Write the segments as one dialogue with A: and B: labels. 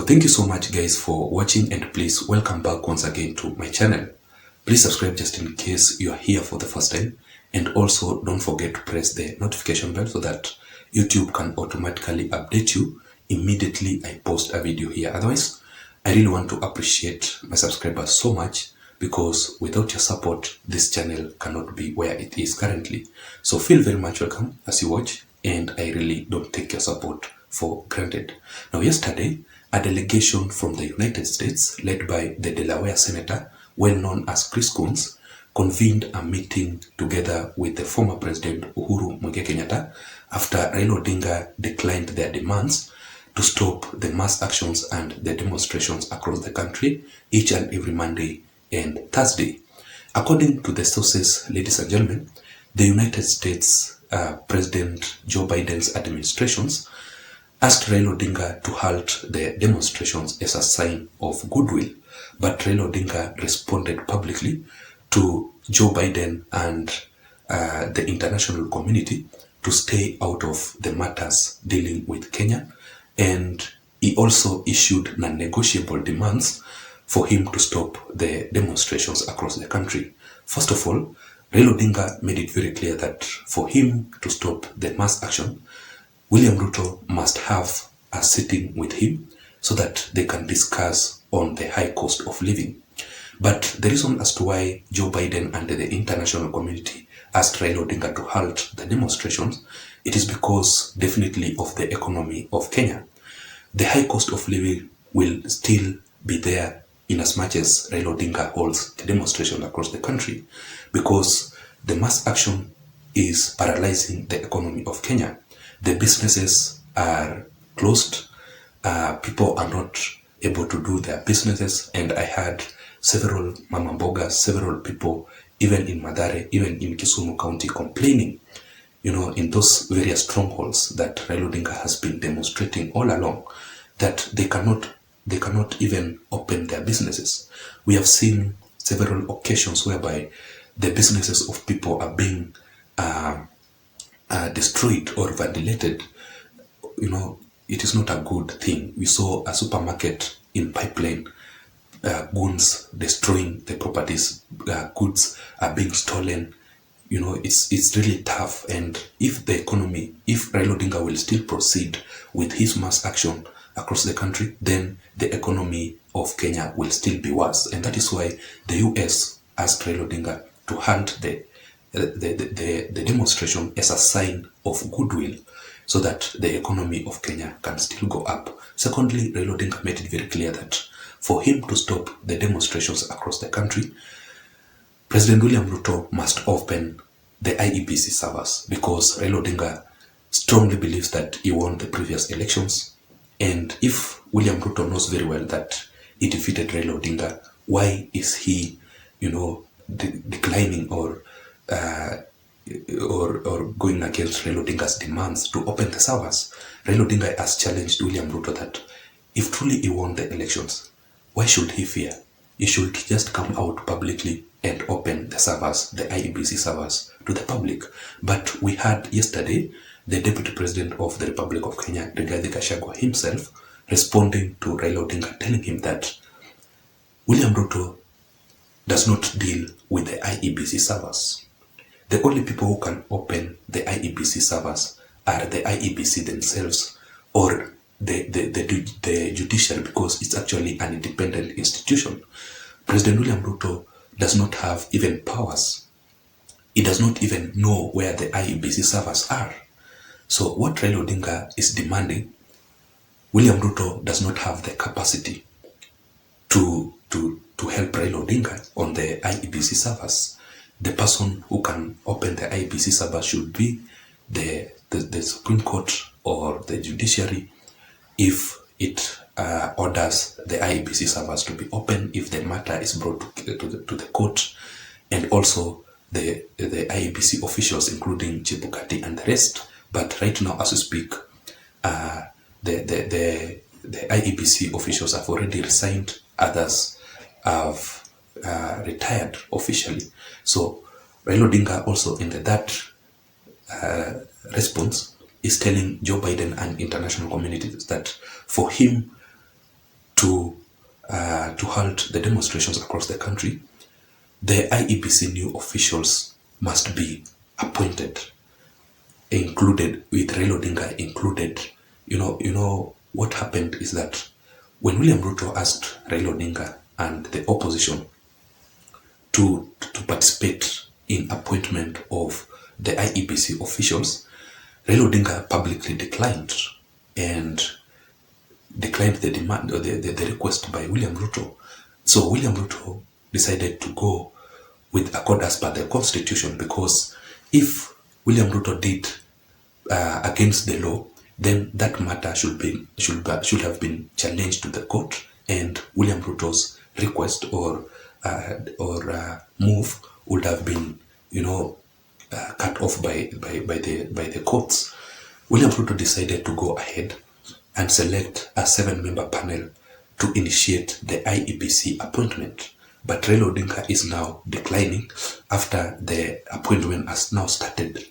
A: Hello, thank you so much guys for watching, and please welcome back once again to my channel. Please subscribe just in case you are here for the first time, and also don't forget to press the notification bell so that YouTube can automatically update you immediately I post a video here. Otherwise, I really want to appreciate my subscribers so much, because without your support this channel cannot be where it is currently. So feel very much welcome as you watch, and I really don't take your support for granted. Now, yesterday a delegation from the United States led by the Delaware Senator, well known as Chris Coons, convened a meeting together with the former President Uhuru Kenyatta after Raila Odinga declined their demands to stop the mass actions and the demonstrations across the country each and every Monday and Thursday. According to the sources, ladies and gentlemen, the United States President Joe Biden's administrations asked Raila Odinga to halt the demonstrations as a sign of goodwill, but Raila Odinga responded publicly to Joe Biden and the international community to stay out of the matters dealing with Kenya, and he also issued non-negotiable demands for him to stop the demonstrations across the country. First of all, Raila Odinga made it very clear that for him to stop the mass action, William Ruto must have a sitting with him so that they can discuss on the high cost of living. But the reason as to why Joe Biden and the international community asked Raila Odinga to halt the demonstrations, it is because definitely of the economy of Kenya. The high cost of living will still be there in as much as Raila Odinga holds the demonstration across the country, because the mass action is paralyzing the economy of Kenya. The businesses are closed, people are not able to do their businesses, and I had several mama mbogas, several people, even in Mathare, even in Kisumu County, complaining, in those various strongholds that Raila Odinga has been demonstrating all along, that they cannot even open their businesses. We have seen several occasions whereby the businesses of people are being destroyed or violated. It is not a good thing. We saw a supermarket in Pipeline, goons destroying the properties, goods are being stolen. It's really tough. And if Raila Odinga will still proceed with his mass action across the country, then the economy of Kenya will still be worse. And that is why the US asked Raila Odinga to halt the demonstration as a sign of goodwill, so that the economy of Kenya can still go up. Secondly, Raila Odinga made it very clear that for him to stop the demonstrations across the country, President William Ruto must open the IEBC servers, because Raila Odinga strongly believes that he won the previous elections. And if William Ruto knows very well that he defeated Raila Odinga, why is he, declining or going against Raila Odinga's demands to open the servers? Raila Odinga has challenged William Ruto that if truly he won the elections, why should he fear? He should just come out publicly and open the servers, the IEBC servers, to the public. But we had yesterday the Deputy President of the Republic of Kenya, Rigathi Gachagua himself, responding to Raila Odinga, telling him that William Ruto does not deal with the IEBC servers. The only people who can open the IEBC servers are the IEBC themselves, or the judiciary, because it's actually an independent institution. President William Ruto does not have even powers. He does not even know where the IEBC servers are. So what Raila Odinga is demanding, William Ruto does not have the capacity to help Raila Odinga on the IEBC servers. The person who can open the IEBC servers should be the Supreme Court or the judiciary, if it orders the IEBC servers to be open, if the matter is brought to the court, and also the IEBC officials, including Chebukati and the rest. But right now, as we speak, the IEBC officials have already resigned. Others have retired officially. So Raila Odinga also in that response is telling Joe Biden and international communities that for him halt the demonstrations across the country, the IEBC new officials must be appointed, included, with Raila Odinga included. You know what happened is that when William Ruto asked Raila Odinga and the opposition to participate in appointment of the IEBC officials, Raila Odinga publicly declined the demand or the request by William Ruto. So William Ruto decided to go with accord as per the constitution, because if William Ruto did against the law, then that matter should have been challenged to the court, and William Ruto's request or move would have been, cut off by the courts. William Ruto decided to go ahead and select a 7-member panel to initiate the IEBC appointment. But Raila Odinga is now declining after the appointment has now started,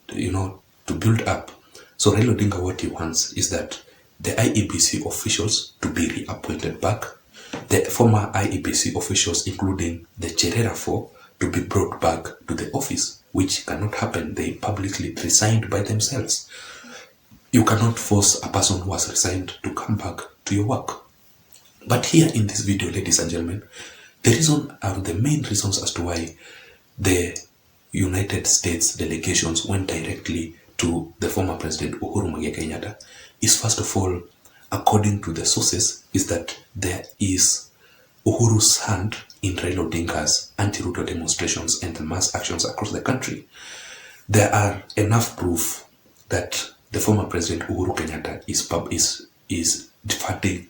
A: to build up. So Raila Odinga, what he wants is that the IEBC officials to be reappointed back, the former IEBC officials, including the Cherera 4, to be brought back to the office, which cannot happen. They publicly resigned by themselves. You cannot force a person who has resigned to come back to your work. But here in this video, ladies and gentlemen, the main reasons as to why the United States delegations went directly to the former President Uhuru Kenyatta is, first of all, according to the sources, is that there is Uhuru's hand in Raila Odinga's anti-Ruto demonstrations and the mass actions across the country. There are enough proof that the former President Uhuru Kenyatta is funding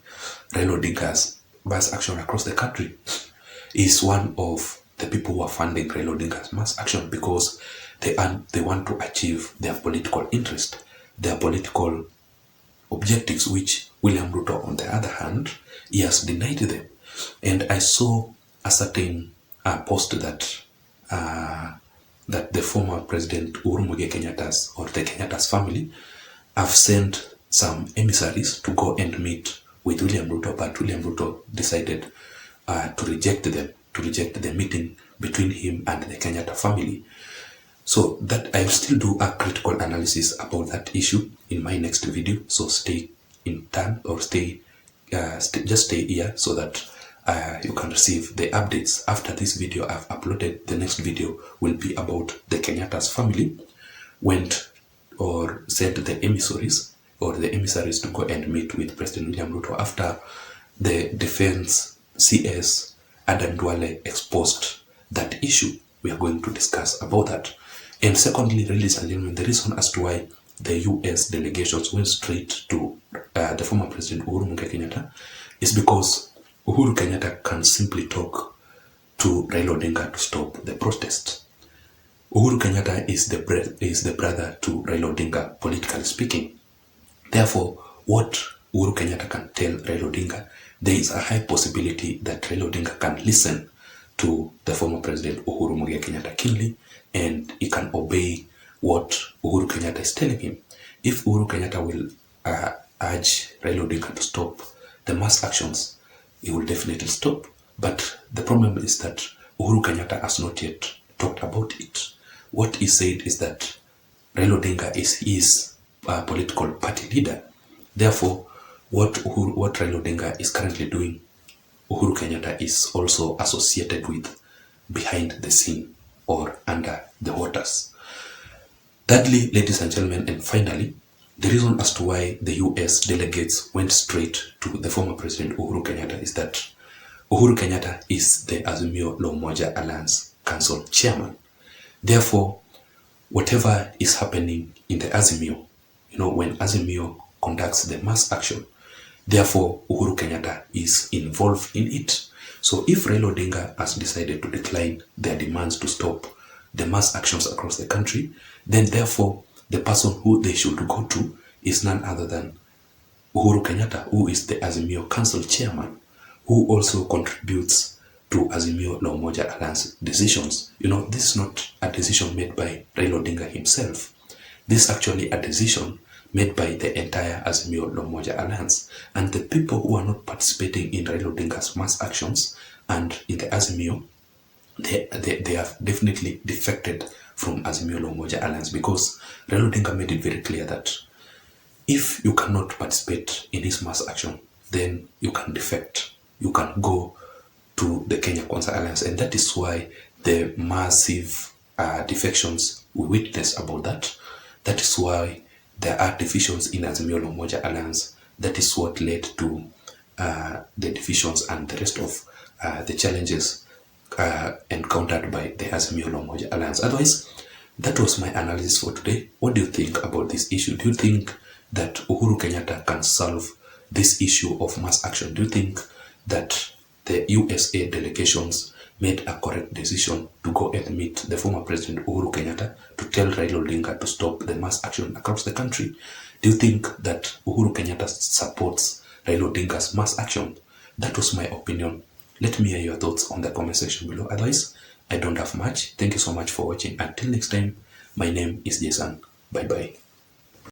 A: Raila Odinga's mass action across the country. He is one of the people who are funding Raila Odinga's mass action because they want to achieve their political interest, their political objectives, which William Ruto, on the other hand, he has denied them. And I saw a certain post that the former President Uhuru Kenyatta's or the Kenyatta's family have sent some emissaries to go and meet with William Ruto, but William Ruto decided to reject the meeting between him and the Kenyatta family. So that I will still do a critical analysis about that issue in my next video. So stay in turn, or just stay here so that you can receive the updates. After this video I've uploaded, the next video will be about the Kenyatta's family went or sent the emissaries to go and meet with President William Ruto after the defense CS Adam Duale exposed that issue. We are going to discuss about that. And secondly, ladies and gentlemen, the reason as to why the US delegations went straight to the former President Uhuru Kenyatta is because Uhuru Kenyatta can simply talk to Raila Odinga to stop the protest. Uhuru Kenyatta is the brother to Raila Odinga, politically speaking. Therefore, what Uhuru Kenyatta can tell Raila Odinga, there is a high possibility that Raila Odinga can listen to the former President Uhuru Kenyatta keenly, and he can obey what Uhuru Kenyatta is telling him. If Uhuru Kenyatta will urge Raila Odinga to stop the mass actions, he will definitely stop. But the problem is that Uhuru Kenyatta has not yet talked about it. What he said is that Raila Odinga is his political party leader. Therefore, what Raila Odinga is currently doing, Uhuru Kenyatta is also associated with behind the scene or under the waters. Thirdly, ladies and gentlemen, and finally, the reason as to why the US delegates went straight to the former President Uhuru Kenyatta is that Uhuru Kenyatta is the Azimio La Umoja Alliance Council chairman. Therefore, whatever is happening in the Azimio, when Azimio conducts the mass action, therefore Uhuru Kenyatta is involved in it. So if Raila Odinga has decided to decline their demands to stop the mass actions across the country, then therefore the person who they should go to is none other than Uhuru Kenyatta, who is the Azimio Council chairman, who also contributes to Azimio La Umoja Alliance decisions. This is not a decision made by Raila Odinga himself. This is actually a decision made by the entire Azimio la Umoja Alliance. And the people who are not participating in Raila Odinga's mass actions and in the Azimio, they have definitely defected from Azimio la Umoja Alliance, because Raila Odinga made it very clear that if you cannot participate in his mass action, then you can defect. You can go to the Kenya Kwanza Alliance. And that is why the massive defections we witness about that. That is why there are divisions in Azimio la Umoja Alliance. That is what led to the divisions and the rest of the challenges encountered by the Azimio la Umoja Alliance. Otherwise, that was my analysis for today. What do you think about this issue? Do you think that Uhuru Kenyatta can solve this issue of mass action? Do you think that the USA delegations made a correct decision to go and meet the former President Uhuru Kenyatta to tell Raila Odinga to stop the mass action across the country? Do you think that Uhuru Kenyatta supports Raila Odinga's mass action? That was my opinion. Let me hear your thoughts on the comment section below. Otherwise, I don't have much. Thank you so much for watching. Until next time, my name is Json. Bye bye.